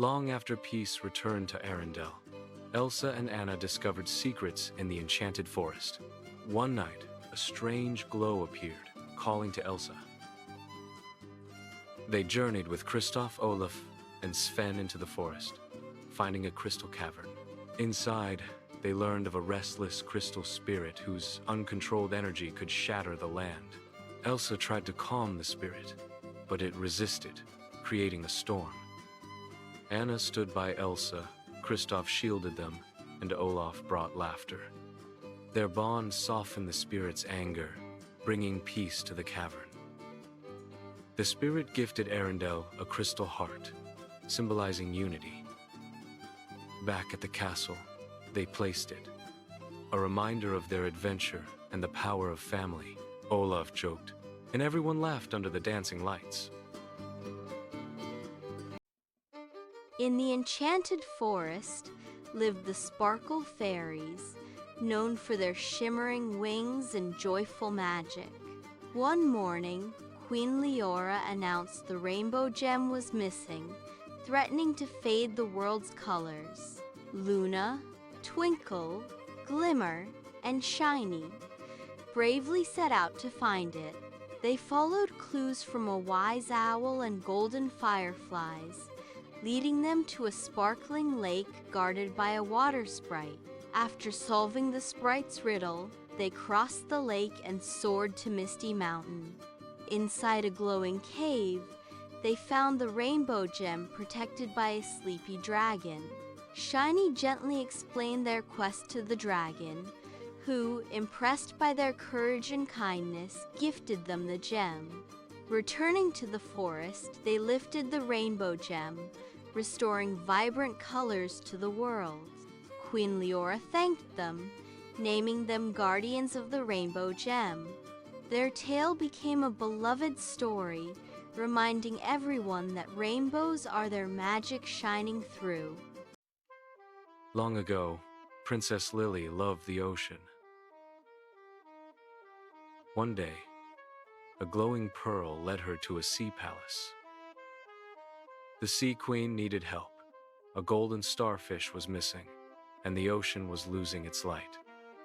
Long after peace returned to Arendelle, Elsa and Anna discovered secrets in the enchanted forest. One night, a strange glow appeared, calling to Elsa. They journeyed with Kristoff, Olaf, and Sven into the forest, finding a crystal cavern. Inside, they learned of a restless crystal spirit whose uncontrolled energy could shatter the land. Elsa tried to calm the spirit, but it resisted, creating a storm. Anna stood by Elsa, Kristoff shielded them, and Olaf brought laughter. Their bond softened the spirit's anger, bringing peace to the cavern. The spirit gifted Arendelle a crystal heart, symbolizing unity. Back at the castle, they placed it, a reminder of their adventure and the power of family, Olaf joked, and everyone laughed under the dancing lights. In the enchanted forest lived the Sparkle Fairies, known for their shimmering wings and joyful magic. One morning, Queen Leora announced the rainbow gem was missing, threatening to fade the world's colors. Luna, Twinkle, Glimmer, and Shiny bravely set out to find it. They followed clues from a wise owl and golden fireflies, leading them to a sparkling lake guarded by a water sprite. After solving the sprite's riddle, they crossed the lake and soared to Misty Mountain. Inside a glowing cave, they found the rainbow gem protected by a sleepy dragon. Shiny gently explained their quest to the dragon, who, impressed by their courage and kindness, gifted them the gem. Returning to the forest, they lifted the rainbow gem, restoring vibrant colors to the world. Queen Leora thanked them, naming them Guardians of the Rainbow Gem. Their tale became a beloved story, reminding everyone that rainbows are their magic shining through. Long ago, Princess Lily loved the ocean. One day, a glowing pearl led her to a sea palace. The Sea Queen needed help. A golden starfish was missing, and the ocean was losing its light.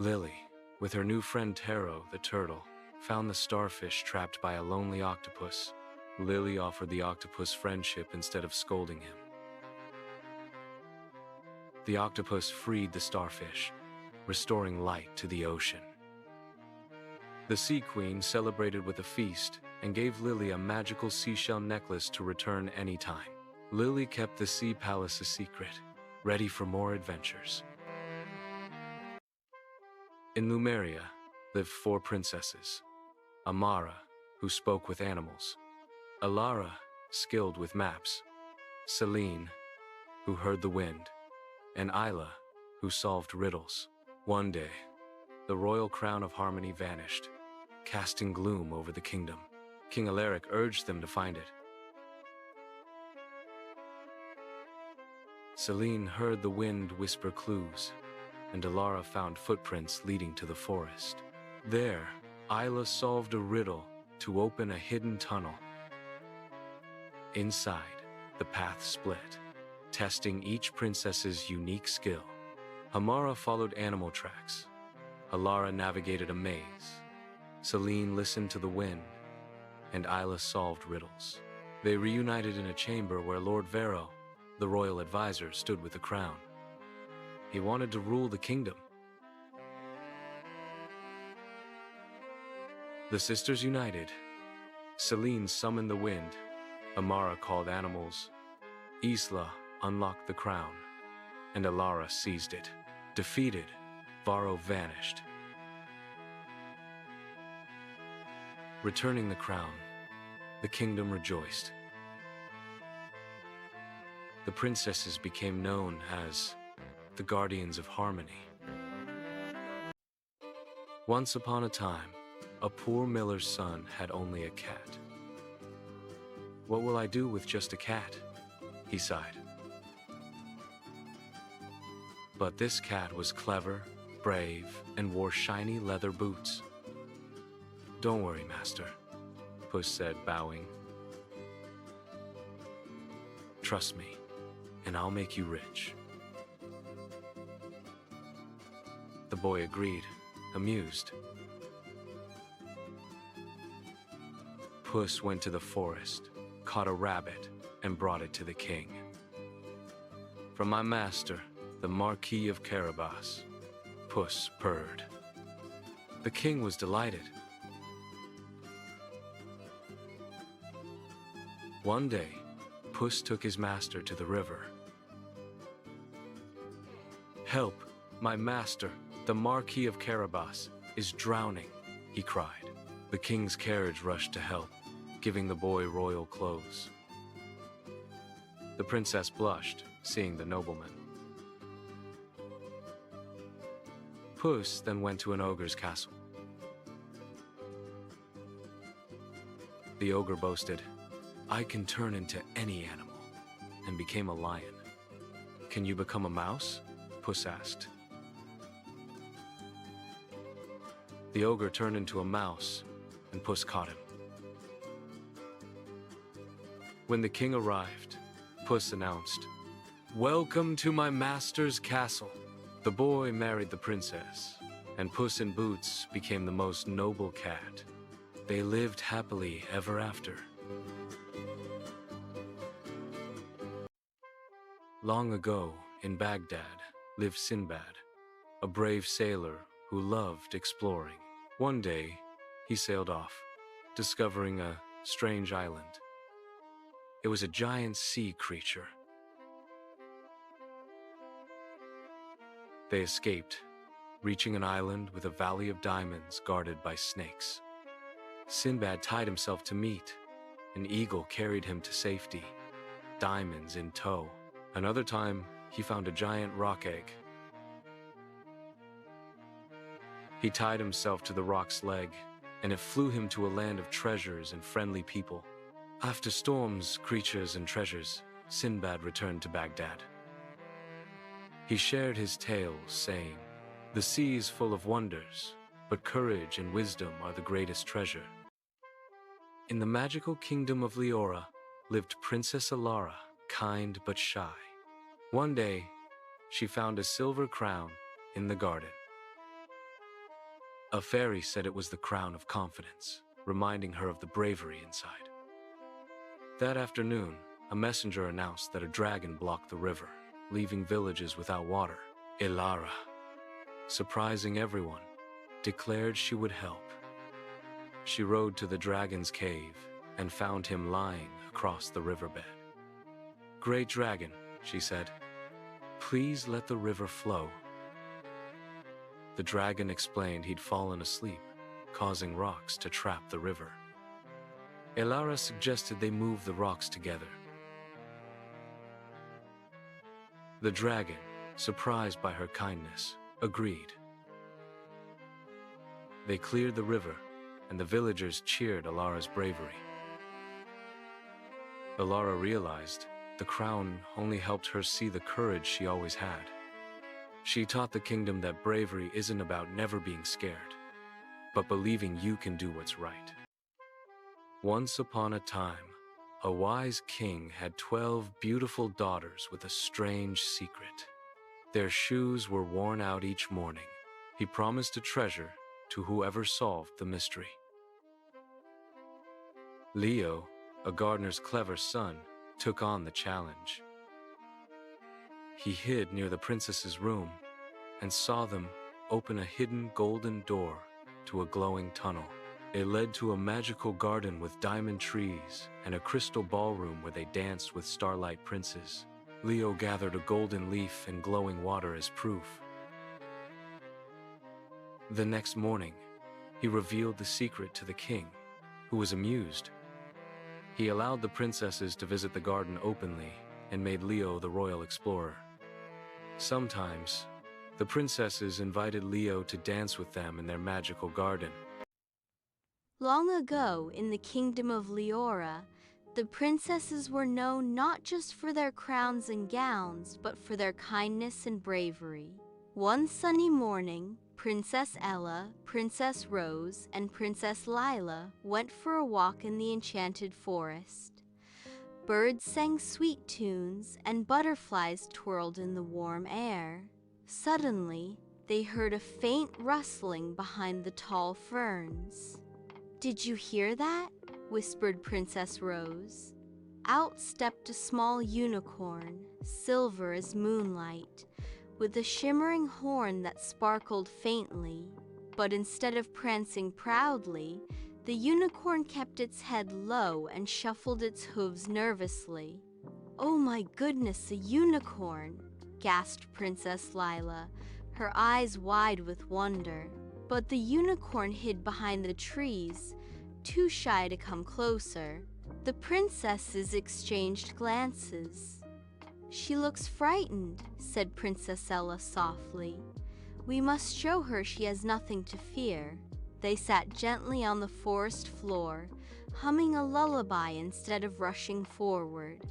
Lily, with her new friend Taro, the turtle, found the starfish trapped by a lonely octopus. Lily offered the octopus friendship instead of scolding him. The octopus freed the starfish, restoring light to the ocean. The Sea Queen celebrated with a feast and gave Lily a magical seashell necklace to return anytime. Lily kept the sea palace a secret, ready for more adventures. In Lumeria lived 4 princesses: Amara, who spoke with animals; Alara, skilled with maps; Celine, who heard the wind; and Isla, who solved riddles. One day, the royal crown of harmony vanished, casting gloom over the kingdom. King Alaric urged them to find it. Celine heard the wind whisper clues, and Alara found footprints leading to the forest. There, Isla solved a riddle to open a hidden tunnel. Inside, the path split, testing each princess's unique skill. Amara followed animal tracks. Alara navigated a maze. Celine listened to the wind, and Isla solved riddles. They reunited in a chamber where Lord Vero, the royal advisor, stood with a crown. He wanted to rule the kingdom. The sisters united. Celine summoned the wind. Amara called animals. Isla unlocked the crown, and Alara seized it. Defeated, Varo vanished. Returning the crown, the kingdom rejoiced. The princesses became known as the Guardians of Harmony. Once upon a time, a poor miller's son had only a cat. "What will I do with just a cat?" he sighed. But this cat was clever, brave, and wore shiny leather boots. "Don't worry, master," Puss said, bowing. "Trust me, and I'll make you rich." The boy agreed, amused. Puss went to the forest, caught a rabbit, and brought it to the king. "From my master, the Marquis of Carabas," Puss purred. The king was delighted. One day, Puss took his master to the river. "Help, my master, the Marquis of Carabas, is drowning," he cried. The king's carriage rushed to help, giving the boy royal clothes. The princess blushed, seeing the nobleman. Puss then went to an ogre's castle. The ogre boasted, "I can turn into any animal," and became a lion. "Can you become a mouse?" Puss asked. The ogre turned into a mouse, and Puss caught him. When the king arrived, Puss announced, "Welcome to my master's castle." The boy married the princess, and Puss in Boots became the most noble cat. They lived happily ever after. Long ago, in Baghdad, lived Sinbad, a brave sailor who loved exploring. One day, he sailed off, discovering a strange island. It was a giant sea creature. They escaped, reaching an island with a valley of diamonds guarded by snakes. Sinbad tied himself to meat. An eagle carried him to safety, diamonds in tow. Another time, he found a giant rock egg. He tied himself to the rock's leg, and it flew him to a land of treasures and friendly people. After storms, creatures, and treasures, Sinbad returned to Baghdad. He shared his tales, saying, "The sea is full of wonders, but courage and wisdom are the greatest treasure." In the magical kingdom of Leora lived Princess Alara, kind but shy. One day, she found a silver crown in the garden. A fairy said it was the crown of confidence, reminding her of the bravery inside. That afternoon, a messenger announced that a dragon blocked the river, leaving villages without water. Alara, surprising everyone, declared she would help. She rode to the dragon's cave and found him lying across the riverbed. "Great dragon," she said, "please let the river flow." The dragon explained he'd fallen asleep, causing rocks to trap the river. Alara suggested they move the rocks together. The dragon, surprised by her kindness, agreed. They cleared the river, and the villagers cheered Alara's bravery. Alara realized the crown only helped her see the courage she always had. She taught the kingdom that bravery isn't about never being scared, but believing you can do what's right. Once upon a time, a wise king had 12 beautiful daughters with a strange secret. Their shoes were worn out each morning. He promised a treasure to whoever solved the mystery. Leo, a gardener's clever son, took on the challenge. He hid near the princess's room and saw them open a hidden golden door to a glowing tunnel. It led to a magical garden with diamond trees and a crystal ballroom where they danced with starlight princes. Leo gathered a golden leaf and glowing water as proof. The next morning, he revealed the secret to the king, who was amused. He allowed the princesses to visit the garden openly and made Leo the royal explorer. Sometimes, the princesses invited Leo to dance with them in their magical garden. Long ago, in the kingdom of Leora, the princesses were known not just for their crowns and gowns, but for their kindness and bravery. One sunny morning, Princess Ella, Princess Rose, and Princess Lila went for a walk in the enchanted forest. Birds sang sweet tunes and butterflies twirled in the warm air. Suddenly, they heard a faint rustling behind the tall ferns. "Did you hear that?" whispered Princess Rose. Out stepped a small unicorn, silver as moonlight, with a shimmering horn that sparkled faintly. But instead of prancing proudly, the unicorn kept its head low and shuffled its hooves nervously. "Oh my goodness, a unicorn!" gasped Princess Lila, her eyes wide with wonder. But the unicorn hid behind the trees, too shy to come closer. The princesses exchanged glances. "She looks frightened," said Princess Ella softly. "We must show her she has nothing to fear." They sat gently on the forest floor, humming a lullaby instead of rushing forward.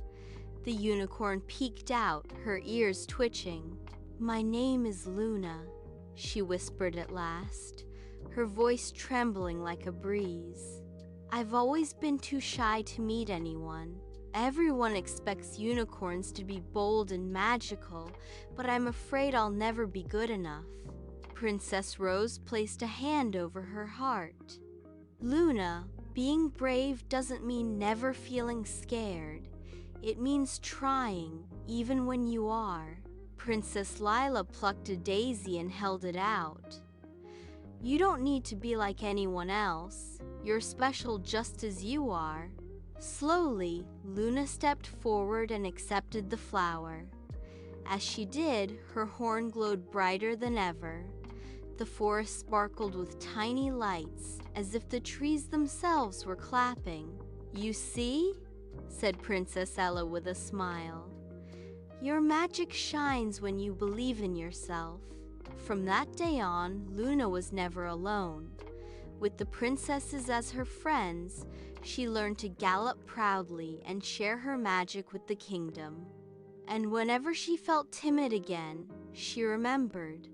The unicorn peeked out, her ears twitching. "My name is Luna," she whispered at last, her voice trembling like a breeze. "I've always been too shy to meet anyone. Everyone expects unicorns to be bold and magical, but I'm afraid I'll never be good enough." Princess Rose placed a hand over her heart. "Luna, being brave doesn't mean never feeling scared. It means trying, even when you are." Princess Lila plucked a daisy and held it out. "You don't need to be like anyone else. You're special just as you are." Slowly, Luna stepped forward and accepted the flower. As she did, her horn glowed brighter than ever. The forest sparkled with tiny lights, as if the trees themselves were clapping. "You see?" said Princess Ella with a smile. "Your magic shines when you believe in yourself." From that day on, Luna was never alone. With the princesses as her friends, she learned to gallop proudly and share her magic with the kingdom. And whenever she felt timid again, she remembered,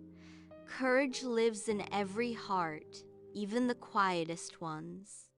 courage lives in every heart, even the quietest ones.